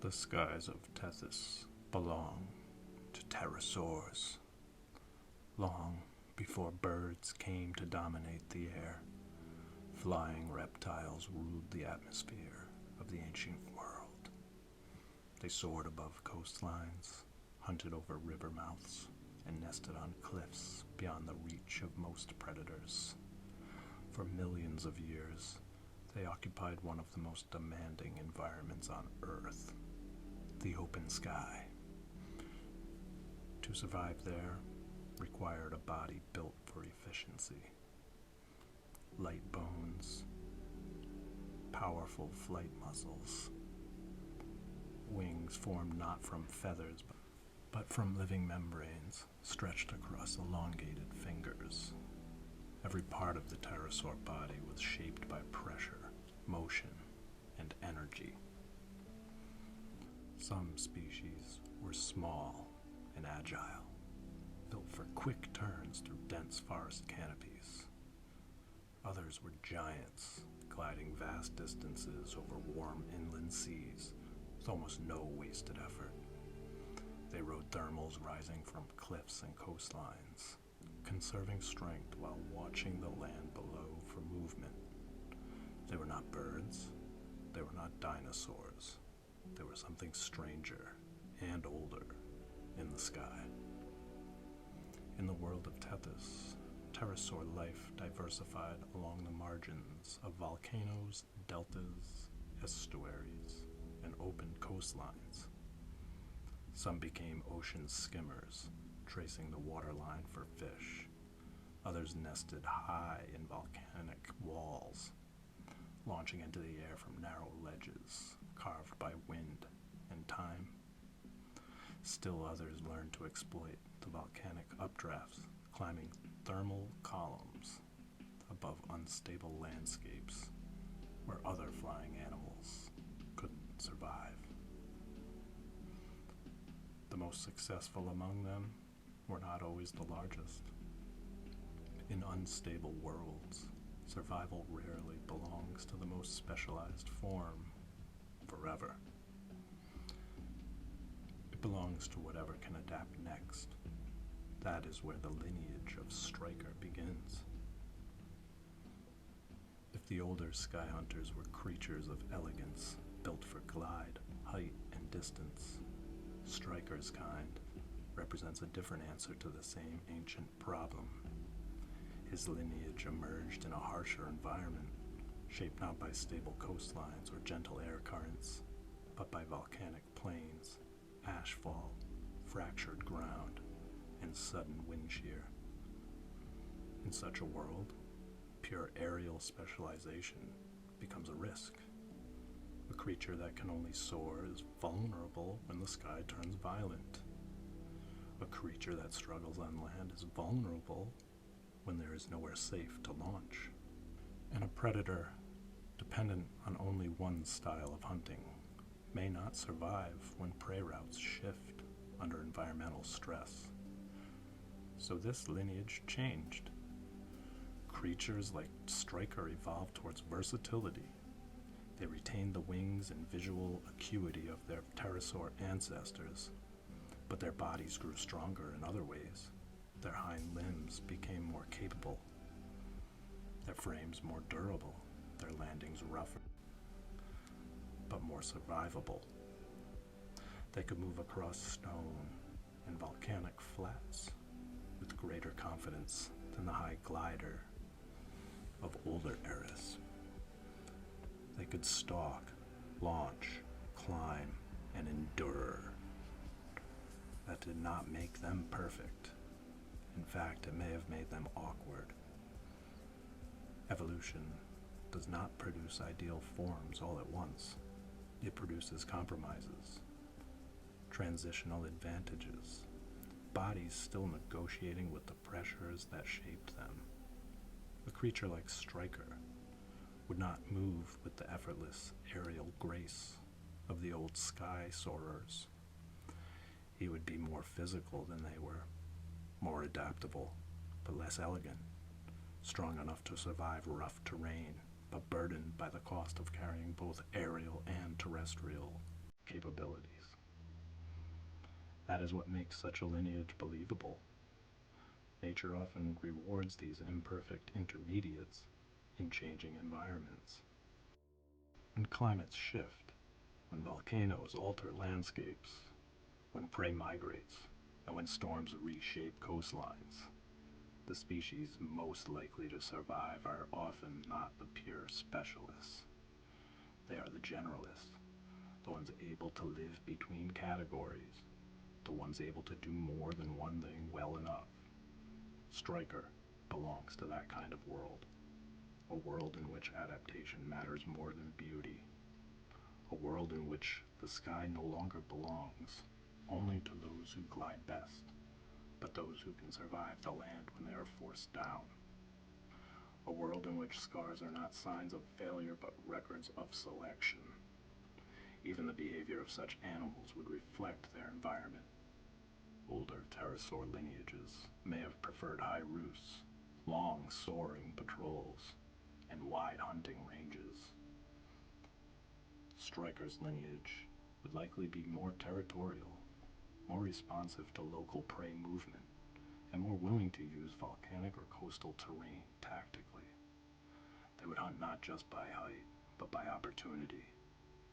The skies of Tethys belong to pterosaurs. Long before birds came to dominate the air, flying reptiles ruled the atmosphere of the ancient world. They soared above coastlines, hunted over river mouths, and nested on cliffs beyond the reach of most predators. For millions of years, they occupied one of the most demanding environments on Earth, the open sky. To survive there required a body built for efficiency. Light bones, powerful flight muscles, wings formed not from feathers but from living membranes stretched across elongated fingers. Every part of the pterosaur body was shaped by pressure, motion, and energy. Some species were small and agile, built for quick turns through dense forest canopies. Others were giants, gliding vast distances over warm inland seas with almost no wasted effort. They rode thermals rising from cliffs and coastlines, conserving strength while watching the land below for movement. They were not birds, they were not dinosaurs. There was something stranger and older in the sky. In the world of Tethys, pterosaur life diversified along the margins of volcanoes, deltas, estuaries, and open coastlines. Some became ocean skimmers, tracing the waterline for fish. Others nested high in volcanic walls, launching into the air from narrow ledges carved by wind and time. Still others learned to exploit the volcanic updrafts, climbing thermal columns above unstable landscapes where other flying animals couldn't survive. The most successful among them were not always the largest. In unstable worlds, survival rarely belongs to the most specialized form forever. It belongs to whatever can adapt next. That is where the lineage of Stryker begins. If the older sky hunters were creatures of elegance, built for glide, height, and distance, Stryker's kind represents a different answer to the same ancient problem. His lineage emerged in a harsher environment, shaped not by stable coastlines or gentle air currents, but by volcanic plains, ashfall, fractured ground, and sudden wind shear. In such a world, pure aerial specialization becomes a risk. A creature that can only soar is vulnerable when the sky turns violent. A creature that struggles on land is vulnerable when there is nowhere safe to launch. And a predator, dependent on only one style of hunting, may not survive when prey routes shift under environmental stress. So this lineage changed. Creatures like Stryker evolved towards versatility. They retained the wings and visual acuity of their pterosaur ancestors, but their bodies grew stronger in other ways. Their hind limbs became more capable, their frames more durable, their landings rougher, but more survivable. They could move across stone and volcanic flats with greater confidence than the high glider of older eras. They could stalk, launch, climb, and endure. That did not make them perfect. In fact, it may have made them awkward. Evolution does not produce ideal forms all at once. It produces compromises, transitional advantages, bodies still negotiating with the pressures that shaped them. A creature like Stryker would not move with the effortless aerial grace of the old sky soarers. He would be more physical than they were, more adaptable, but less elegant, strong enough to survive rough terrain, but burdened by the cost of carrying both aerial and terrestrial capabilities. That is what makes such a lineage believable. Nature often rewards these imperfect intermediates in changing environments. When climates shift, when volcanoes alter landscapes, when prey migrates, and when storms reshape coastlines, the species most likely to survive are often not the pure specialists. They are the generalists, the ones able to live between categories, the ones able to do more than one thing well enough. Stryker belongs to that kind of world, a world in which adaptation matters more than beauty, a world in which the sky no longer belongs only to those who glide best, but those who can survive the land when they are forced down. A world in which scars are not signs of failure but records of selection. Even the behavior of such animals would reflect their environment. Older pterosaur lineages may have preferred high roosts, long soaring patrols, and wide hunting ranges. Stryker's lineage would likely be more territorial, more responsive to local prey movement, and more willing to use volcanic or coastal terrain tactically. They would hunt not just by height, but by opportunity.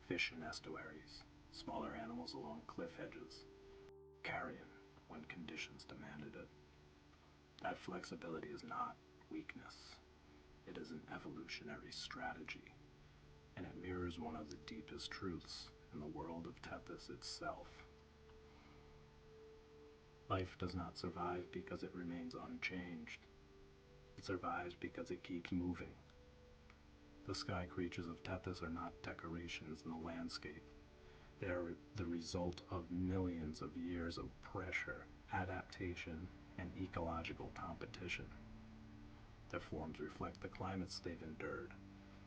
Fish in estuaries, smaller animals along cliff edges, carrion when conditions demanded it. That flexibility is not weakness. It is an evolutionary strategy, and it mirrors one of the deepest truths in the world of Tethys itself. Life does not survive because it remains unchanged. It survives because it keeps moving. The sky creatures of Tethys are not decorations in the landscape. They are the result of millions of years of pressure, adaptation, and ecological competition. Their forms reflect the climates they've endured,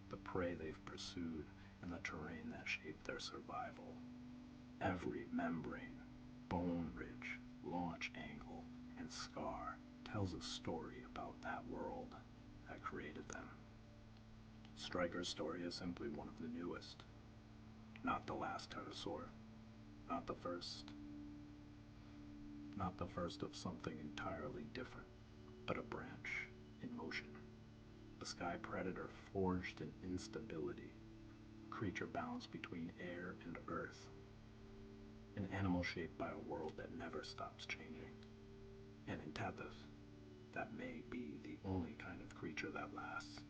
the prey they've pursued, and the terrain that shaped their survival. Every membrane, bone ridge, launch angle, and scar tells a story about that world that created them. Stryker's story is simply one of the newest. Not the last pterosaur, not the first of something entirely different, but a branch in motion. A sky predator forged in instability, a creature balanced between air and earth, an animal shaped by a world that never stops changing. And in Tethys, that may be the only kind of creature that lasts.